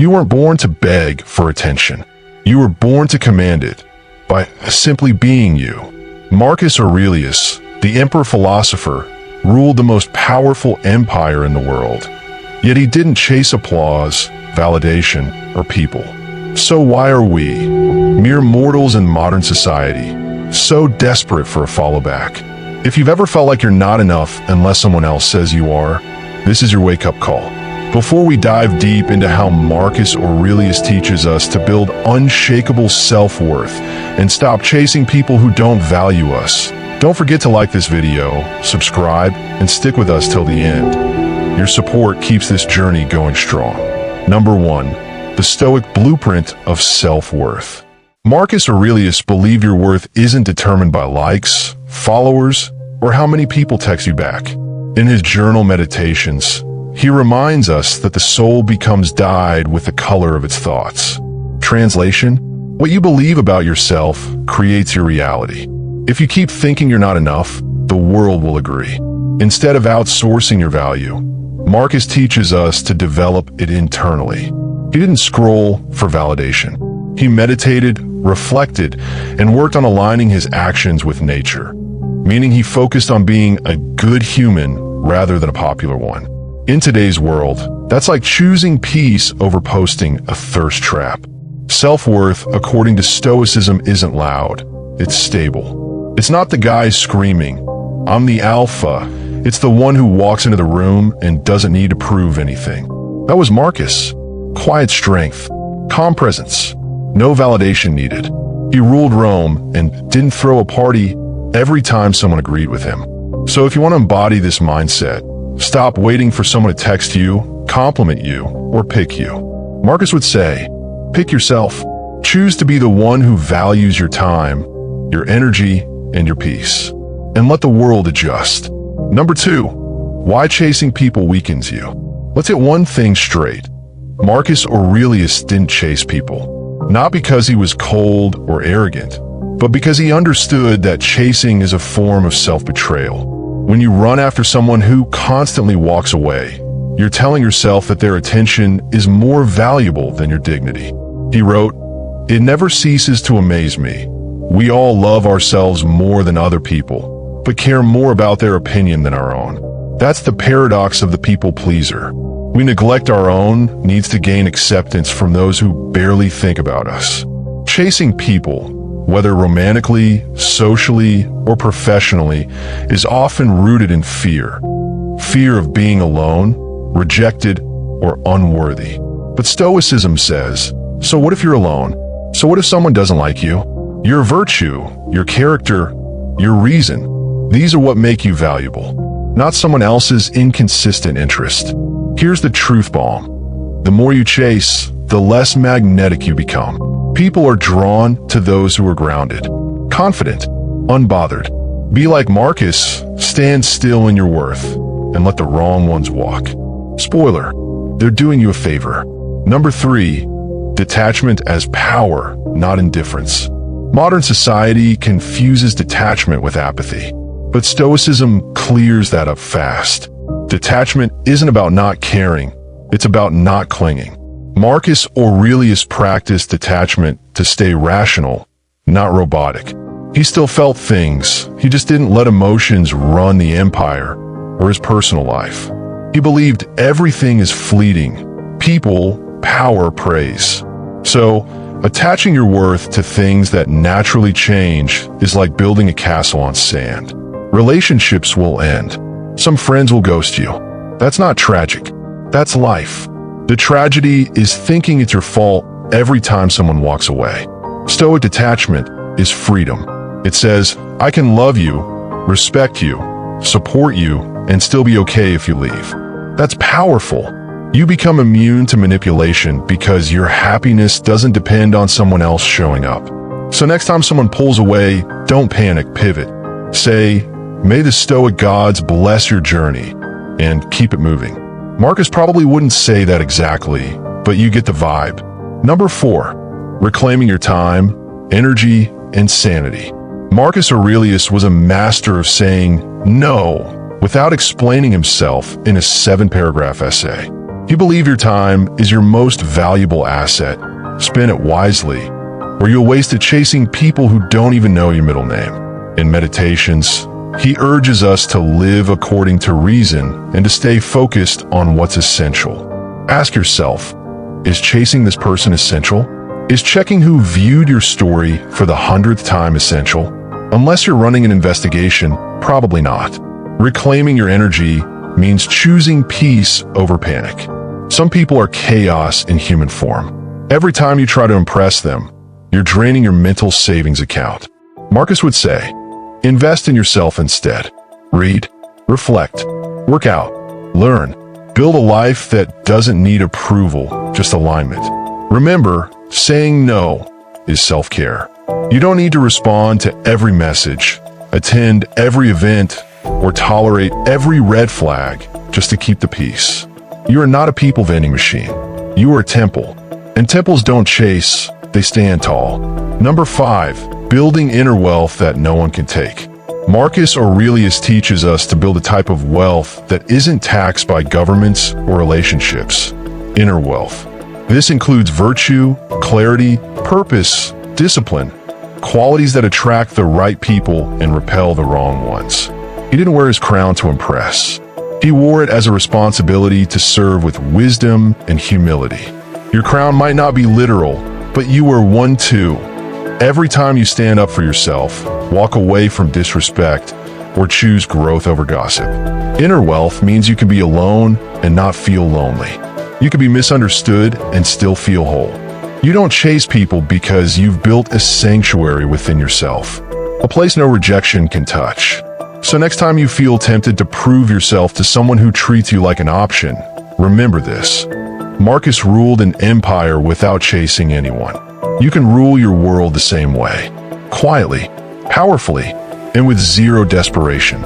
You weren't born to beg for attention. You were born to command it by simply being you. Marcus Aurelius, the emperor philosopher, ruled the most powerful empire in the world. Yet he didn't chase applause, validation, or people. So why are we, mere mortals in modern society, so desperate for a follow back? If you've ever felt like you're not enough unless someone else says you are, this is your wake-up call. Before we dive deep into how Marcus Aurelius teaches us to build unshakable self-worth and stop chasing people who don't value us, don't forget to like this video, subscribe, and stick with us till the end. Your support keeps this journey going strong. Number 1. The Stoic Blueprint of Self-Worth. Marcus Aurelius believed your worth isn't determined by likes, followers, or how many people text you back. In his journal Meditations, he reminds us that the soul becomes dyed with the color of its thoughts. Translation: what you believe about yourself creates your reality. If you keep thinking you're not enough, the world will agree. Instead of outsourcing your value, Marcus teaches us to develop it internally. He didn't scroll for validation. He meditated, reflected, and worked on aligning his actions with nature, meaning he focused on being a good human rather than a popular one. In today's world, that's like choosing peace over posting a thirst trap. Self-worth, according to Stoicism, isn't loud. It's stable. It's not the guy screaming, "I'm the alpha." It's the one who walks into the room and doesn't need to prove anything. That was Marcus. Quiet strength, calm presence, no validation needed. He ruled Rome and didn't throw a party every time someone agreed with him. So if you want to embody this mindset, stop waiting for someone to text you, compliment you, or pick you. Marcus would say, pick yourself. Choose to be the one who values your time, your energy, and your peace. And let the world adjust. Number 2, why chasing people weakens you. Let's get one thing straight. Marcus Aurelius didn't chase people, not because he was cold or arrogant, but because he understood that chasing is a form of self-betrayal. When you run after someone who constantly walks away, you're telling yourself that their attention is more valuable than your dignity. He wrote, "It never ceases to amaze me. We all love ourselves more than other people, but care more about their opinion than our own." That's the paradox of the people pleaser. We neglect our own needs to gain acceptance from those who barely think about us. Chasing people, whether romantically, socially, or professionally, is often rooted in fear. Fear of being alone, rejected, or unworthy. But Stoicism says, so what if you're alone? So what if someone doesn't like you? Your virtue, your character, your reason, these are what make you valuable, not someone else's inconsistent interest. Here's the truth bomb. The more you chase, the less magnetic you become. People are drawn to those who are grounded, confident, unbothered. Be like Marcus, stand still in your worth, and let the wrong ones walk. Spoiler, they're doing you a favor. Number 3, detachment as power, not indifference. Modern society confuses detachment with apathy, but Stoicism clears that up fast. Detachment isn't about not caring, it's about not clinging. Marcus Aurelius practiced detachment to stay rational, not robotic. He still felt things, he just didn't let emotions run the empire or his personal life. He believed everything is fleeting, people, power, praise. So, attaching your worth to things that naturally change is like building a castle on sand. Relationships will end. Some friends will ghost you. That's not tragic. That's life. The tragedy is thinking it's your fault every time someone walks away. Stoic detachment is freedom. It says, I can love you, respect you, support you, and still be okay if you leave. That's powerful. You become immune to manipulation because your happiness doesn't depend on someone else showing up. So next time someone pulls away, don't panic, pivot. Say, may the Stoic gods bless your journey, and keep it moving. Marcus probably wouldn't say that exactly, but you get the vibe. Number 4, reclaiming your time, energy, and sanity. Marcus Aurelius was a master of saying no without explaining himself in a 7-paragraph essay. You believe your time is your most valuable asset. Spend it wisely, or you'll waste it chasing people who don't even know your middle name. In Meditations, he urges us to live according to reason and to stay focused on what's essential. Ask yourself, is chasing this person essential? Is checking who viewed your story for the 100th time essential? Unless you're running an investigation, probably not. Reclaiming your energy means choosing peace over panic. Some people are chaos in human form. Every time you try to impress them, you're draining your mental savings account. Marcus would say, invest in yourself instead. Read, reflect, work out, learn, build a life that doesn't need approval, just alignment. Remember, saying no is self-care. You don't need to respond to every message, attend every event, or tolerate every red flag just to keep the peace. You are not a people vending machine. You are a temple. And temples don't chase, they stand tall. Number 5, building inner wealth that no one can take. Marcus Aurelius teaches us to build a type of wealth that isn't taxed by governments or relationships. Inner wealth. This includes virtue, clarity, purpose, discipline, qualities that attract the right people and repel the wrong ones. He didn't wear his crown to impress. He wore it as a responsibility to serve with wisdom and humility. Your crown might not be literal, but you are one too. Every time you stand up for yourself, walk away from disrespect, or choose growth over gossip. Inner wealth means you can be alone and not feel lonely. You can be misunderstood and still feel whole. You don't chase people because you've built a sanctuary within yourself, a place no rejection can touch. So next time you feel tempted to prove yourself to someone who treats you like an option, remember this. Marcus ruled an empire without chasing anyone. You can rule your world the same way, quietly, powerfully, and with zero desperation.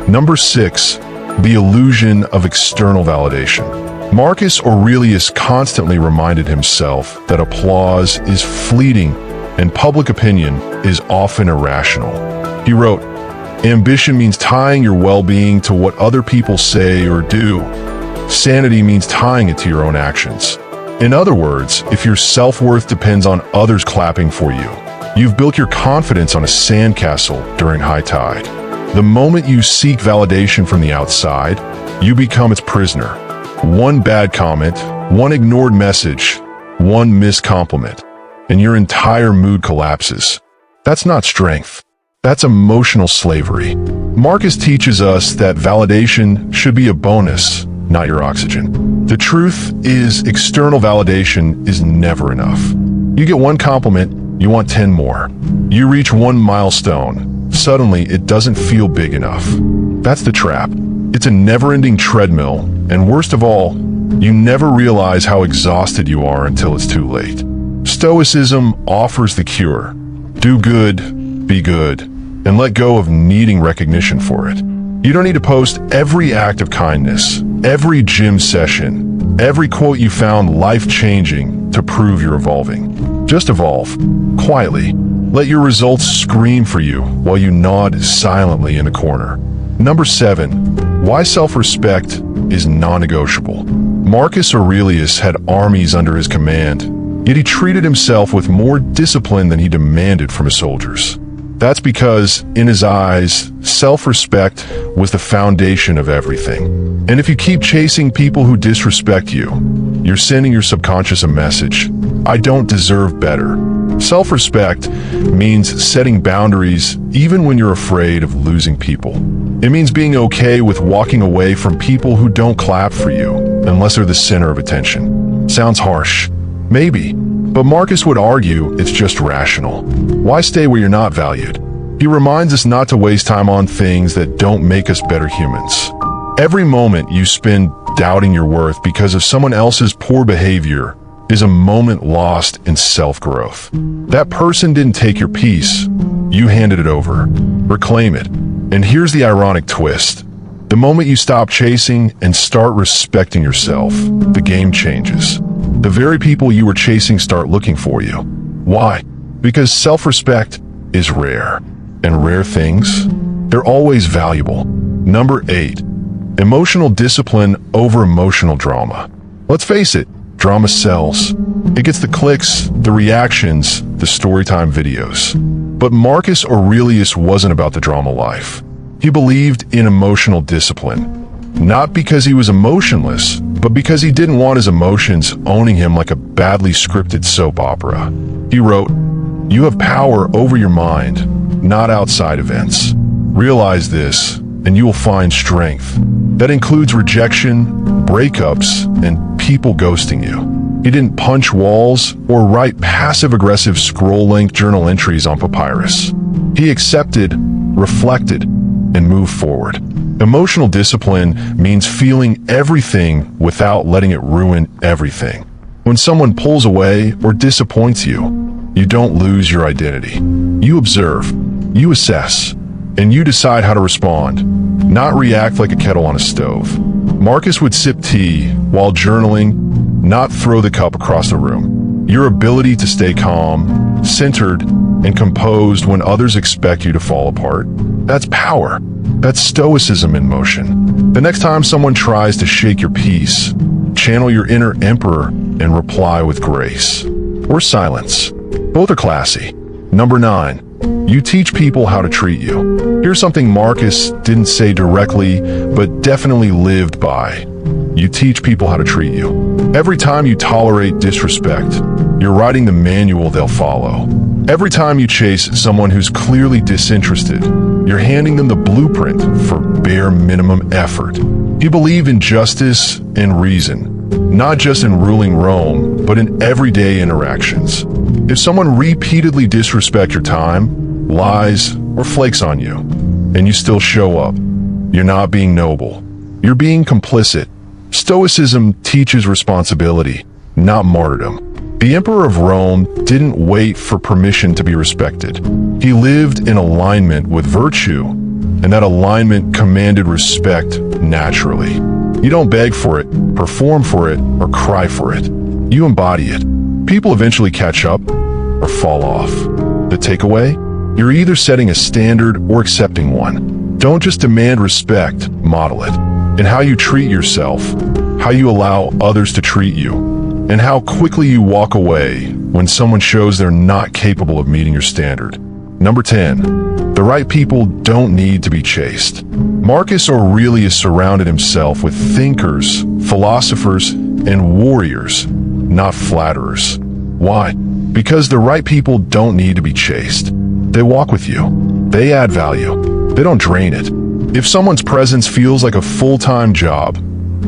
Number 6, the illusion of external validation. Marcus Aurelius constantly reminded himself that applause is fleeting and public opinion is often irrational. He wrote, ambition means tying your well-being to what other people say or do. Sanity means tying it to your own actions. In other words, if your self-worth depends on others clapping for you, you've built your confidence on a sandcastle during high tide. The moment you seek validation from the outside, you become its prisoner. One bad comment, one ignored message, one missed compliment, and your entire mood collapses. That's not strength. That's emotional slavery. Marcus teaches us that validation should be a bonus, not your oxygen. The truth is, external validation is never enough. You get one compliment, you want 10 more. You reach one milestone, suddenly it doesn't feel big enough. That's the trap. It's a never-ending treadmill, and worst of all, you never realize how exhausted you are until it's too late. Stoicism offers the cure. Do good, be good, and let go of needing recognition for it. You don't need to post every act of kindness, every gym session, every quote you found life-changing to prove you're evolving. Just evolve, quietly. Let your results scream for you while you nod silently in a corner. Number 7, why self-respect is non-negotiable. Marcus Aurelius had armies under his command, yet he treated himself with more discipline than he demanded from his soldiers. That's because, in his eyes, self-respect was the foundation of everything. And if you keep chasing people who disrespect you, you're sending your subconscious a message: I don't deserve better. Self-respect means setting boundaries even when you're afraid of losing people. It means being okay with walking away from people who don't clap for you, unless they're the center of attention. Sounds harsh. Maybe. But Marcus would argue it's just rational. Why stay where you're not valued? He reminds us not to waste time on things that don't make us better humans. Every moment you spend doubting your worth because of someone else's poor behavior is a moment lost in self-growth. That person didn't take your peace. You handed it over. Reclaim it. And here's the ironic twist. The moment you stop chasing and start respecting yourself, the game changes. The very people you were chasing start looking for you. Why? Because self-respect is rare. And rare things, they're always valuable. Number 8, emotional discipline over emotional drama. Let's face it, drama sells. It gets the clicks, the reactions, the storytime videos. But Marcus Aurelius wasn't about the drama life. He believed in emotional discipline. Not because he was emotionless, but because he didn't want his emotions owning him like a badly scripted soap opera. He wrote, "You have power over your mind, not outside events. Realize this, and you will find strength. That includes rejection, breakups, and people ghosting you." He didn't punch walls or write passive-aggressive scroll-length journal entries on papyrus. He accepted, reflected, and moved forward. Emotional discipline means feeling everything without letting it ruin everything. When someone pulls away or disappoints you, you don't lose your identity. You observe, you assess, and you decide how to respond, not react like a kettle on a stove. Marcus would sip tea while journaling, not throw the cup across the room. Your ability to stay calm, centered, and composed when others expect you to fall apart, that's power. That's stoicism in motion. The next time someone tries to shake your peace, channel your inner emperor and reply with grace. Or silence. Both are classy. Number 9. You teach people how to treat you. Here's something Marcus didn't say directly, but definitely lived by. You teach people how to treat you. Every time you tolerate disrespect, you're writing the manual they'll follow. Every time you chase someone who's clearly disinterested, you're handing them the blueprint for bare minimum effort. He believed in justice and reason, not just in ruling Rome, but in everyday interactions. If someone repeatedly disrespects your time, lies, or flakes on you, and you still show up, you're not being noble. You're being complicit. Stoicism teaches responsibility, not martyrdom. The Emperor of Rome didn't wait for permission to be respected. He lived in alignment with virtue, and that alignment commanded respect naturally. You don't beg for it, perform for it, or cry for it. You embody it. People eventually catch up or fall off. The takeaway? You're either setting a standard or accepting one. Don't just demand respect, model it. And how you treat yourself, how you allow others to treat you, and how quickly you walk away when someone shows they're not capable of meeting your standard. Number 10. The right people don't need to be chased. Marcus Aurelius surrounded himself with thinkers, philosophers, and warriors, not flatterers. Why? Because the right people don't need to be chased. They walk with you. They add value. They don't drain it. If someone's presence feels like a full-time job,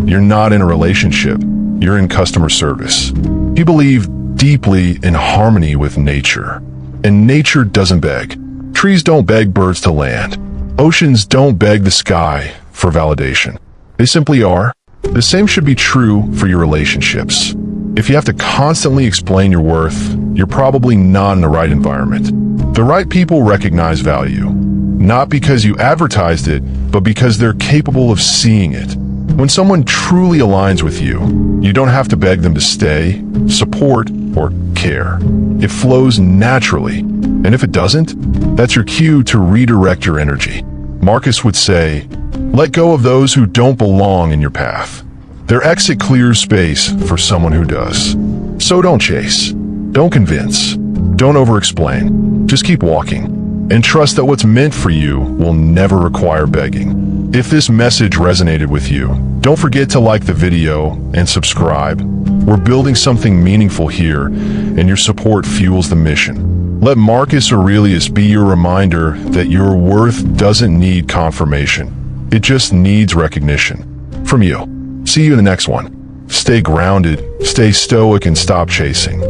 you're not in a relationship. You're in customer service. He believed deeply in harmony with nature. And nature doesn't beg. Trees don't beg birds to land. Oceans don't beg the sky for validation. They simply are. The same should be true for your relationships. If you have to constantly explain your worth, you're probably not in the right environment. The right people recognize value, not because you advertised it, but because they're capable of seeing it. When someone truly aligns with you, you don't have to beg them to stay, support, or care. It flows naturally. And if it doesn't, that's your cue to redirect your energy. Marcus would say, let go of those who don't belong in your path. Their exit clears space for someone who does. So don't chase. Don't convince. Don't over-explain. Just keep walking. And trust that what's meant for you will never require begging. If this message resonated with you, don't forget to like the video and subscribe. We're building something meaningful here, and your support fuels the mission. Let Marcus Aurelius be your reminder that your worth doesn't need confirmation. It just needs recognition. From you. See you in the next one. Stay grounded, stay stoic, and stop chasing.